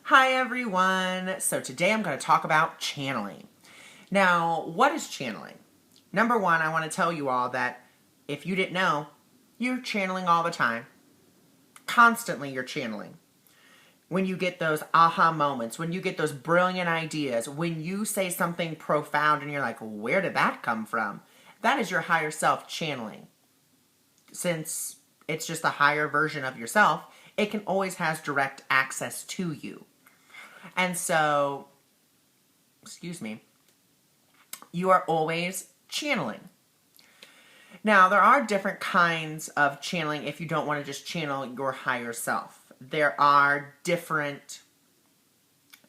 Hi everyone! So today I'm going to talk about channeling. Now, what is channeling? Number one, I want to tell you all that if you didn't know, you're channeling all the time. Constantly you're channeling. When you get those aha moments, when you get those brilliant ideas, when you say something profound and you're like, where did that come from? That is your higher self channeling. Since it's just a higher version of yourself, it can always has direct access to you. And so, excuse me, you are always channeling. Now, there are different kinds of channeling if you don't want to just channel your higher self. There are different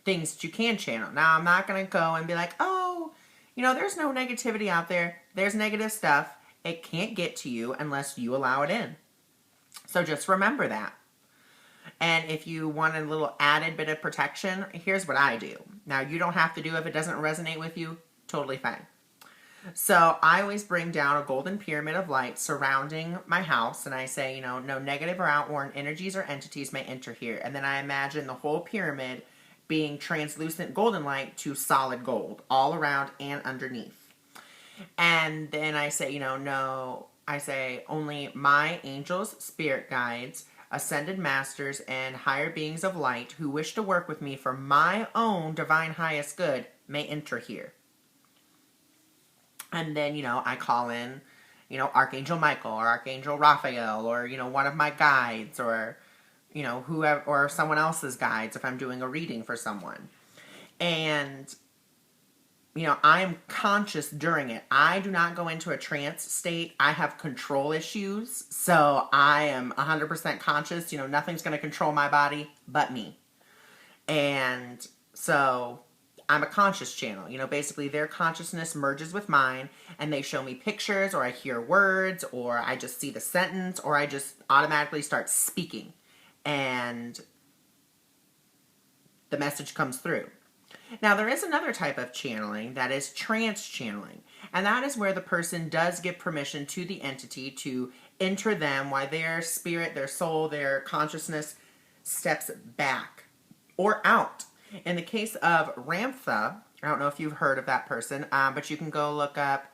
things that you can channel. Now, I'm not going to go and be like, oh, there's no negativity out there. There's negative stuff. It can't get to you unless you allow it in. So just remember that. And if you want a little added bit of protection, here's what I do. Now, you don't have to do if it doesn't resonate with you. Totally fine. So I always bring down a golden pyramid of light surrounding my house, and I say, no negative or outworn energies or entities may enter here. And then I imagine the whole pyramid being translucent golden light to solid gold, all around and underneath. And then I say, I say only my angels, spirit guides, ascended masters, and higher beings of light who wish to work with me for my own divine highest good may enter here. And then, I call in, Archangel Michael or Archangel Raphael or, one of my guides or, whoever, or someone else's guides if I'm doing a reading for someone. And, I am conscious during it. I do not go into a trance state. I have control issues. So I am 100% conscious. Nothing's going to control my body but me. And so I'm a conscious channel. Basically their consciousness merges with mine and they show me pictures or I hear words or I just see the sentence or I just automatically start speaking and the message comes through. Now there is another type of channeling that is trance channeling, and that is where the person does give permission to the entity to enter them while their spirit, their soul, their consciousness steps back or out. In the case of Ramtha, I don't know if you've heard of that person, but you can go look up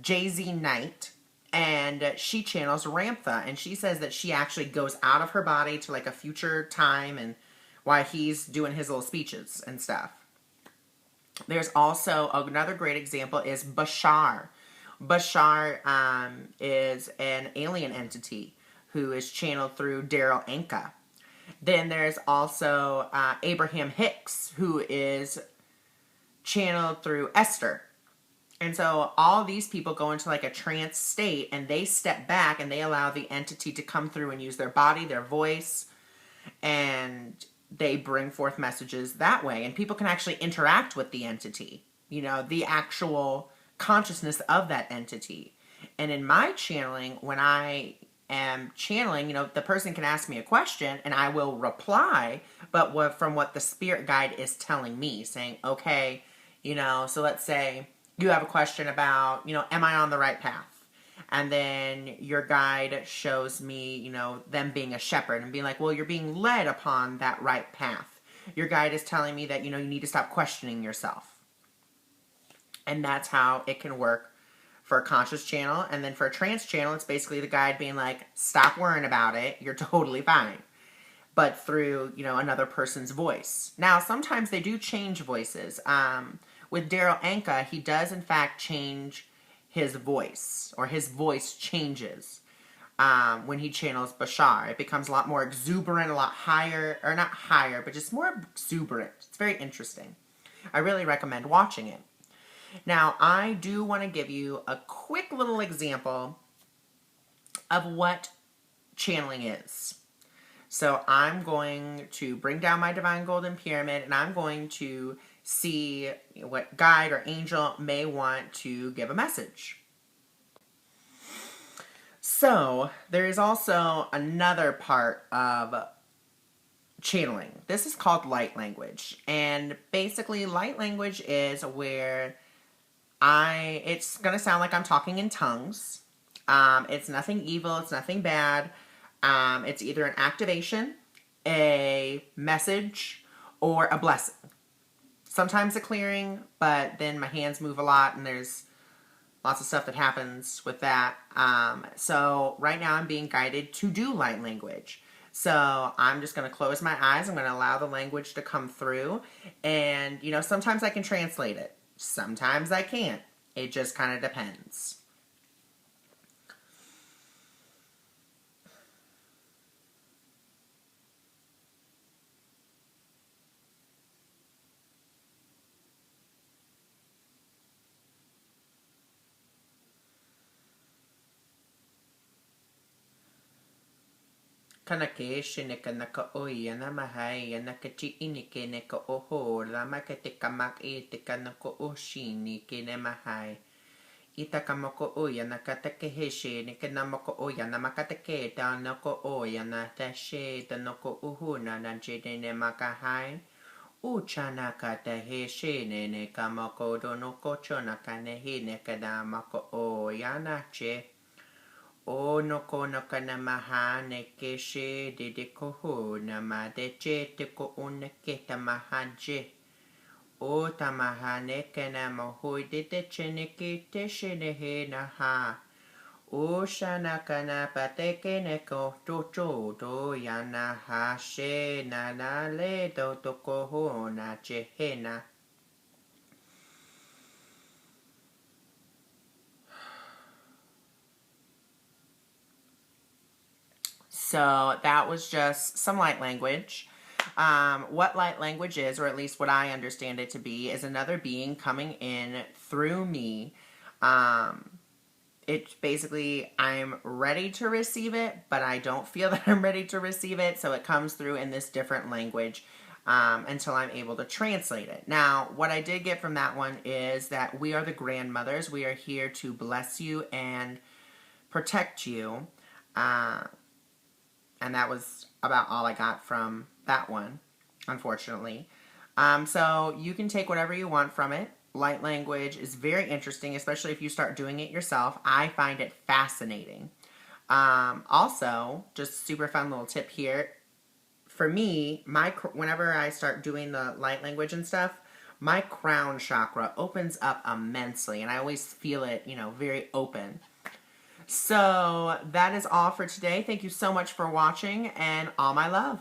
Jay-Z Knight, and she channels Ramtha, and she says that she actually goes out of her body to like a future time and while he's doing his little speeches and stuff. There's also another great example is Bashar. Bashar is an alien entity who is channeled through Daryl Anka. Then there's also Abraham Hicks, who is channeled through Esther. And so all these people go into like a trance state and they step back and they allow the entity to come through and use their body, their voice, and they bring forth messages that way. And people can actually interact with the entity, the actual consciousness of that entity. And in my channeling, when I am channeling, the person can ask me a question and I will reply, but from what the spirit guide is telling me, saying, okay, so let's say you have a question about, am I on the right path? And then your guide shows me, them being a shepherd and being like, well, you're being led upon that right path. Your guide is telling me that, you need to stop questioning yourself. And that's how it can work for a conscious channel. And then for a trance channel, it's basically the guide being like, stop worrying about it. You're totally fine. But through, another person's voice. Now, sometimes they do change voices. With Daryl Anka, he does, in fact, change his voice, or his voice changes when he channels Bashar. It becomes a lot more exuberant, a lot higher, or not higher, but just more exuberant. It's very interesting. I really recommend watching it. Now, I do want to give you a quick little example of what channeling is. So I'm going to bring down my Divine Golden Pyramid, and I'm going to see what guide or angel may want to give a message. So there is also another part of channeling. This is called light language. And basically light language is where it's going to sound like I'm talking in tongues. It's nothing evil. It's nothing bad. It's either an activation, a a message or a blessing. Sometimes a clearing, but then my hands move a lot and there's lots of stuff that happens with that. So right now I'm being guided to do light language. So I'm just going to close my eyes. I'm going to allow the language to come through. And, you know, sometimes I can translate it. Sometimes I can't. It just kind of depends. Kanake shineka naka oia na mahai naka chiini ke neka oho lama ke te kamak e te kanako oshini ke ne mahai. Ita kamoko oia na katake heshe ne ke namoko oia na makatake ta noko oia na ta she ta noko uhuna na jene ne makahai. Uchana kata heshe ne kamoko donoko chona kane he ne kada mako oia na che. O no kono kana maha ne keshe de de koho na ma de che te ko une ke ta maha je. O ta maha ne kena mohoi de te chene ke te shene he na ha. O shana kana pateke ne ko to cho do yana ha she na na le do to koho na che he na. So that was just some light language. What light language is, or at least what I understand it to be, is another being coming in through me. It's basically, I'm ready to receive it, but I don't feel that I'm ready to receive it, so it comes through in this different language until I'm able to translate it. Now, what I did get from that one is that we are the grandmothers. We are here to bless you and protect you. And that was about all I got from that one, unfortunately. So you can take whatever you want from it. Light language is very interesting, especially if you start doing it yourself. I find it fascinating. Also, just super fun little tip here. For me, whenever I start doing the light language and stuff, my crown chakra opens up immensely, and I always feel it, you know, very open. So that is all for today. Thank you so much for watching, and all my love.